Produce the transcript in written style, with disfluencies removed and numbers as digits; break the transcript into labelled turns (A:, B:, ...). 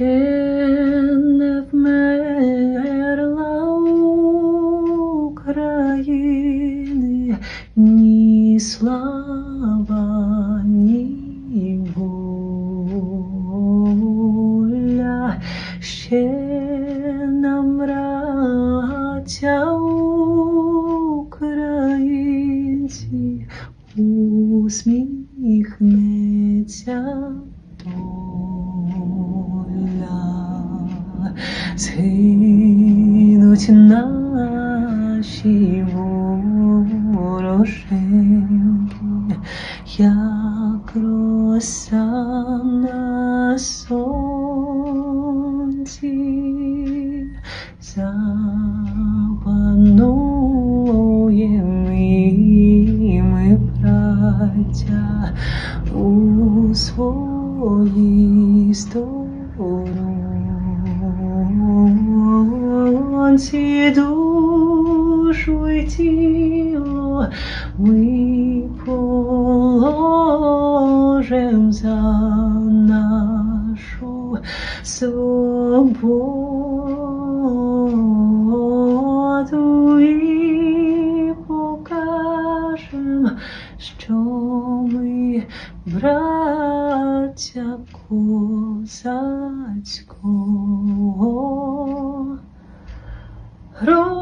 A: ще не вмерла України ні слава, ні воля, ще нам, браття українці, усміхнеться доля. Згинуть наші вороженьки, як роса на сонці, запануєм і ми, браття, у своїй сторонці, душу й тіло ми положим за нашу свободу і покажем, що ми браття козацького роду.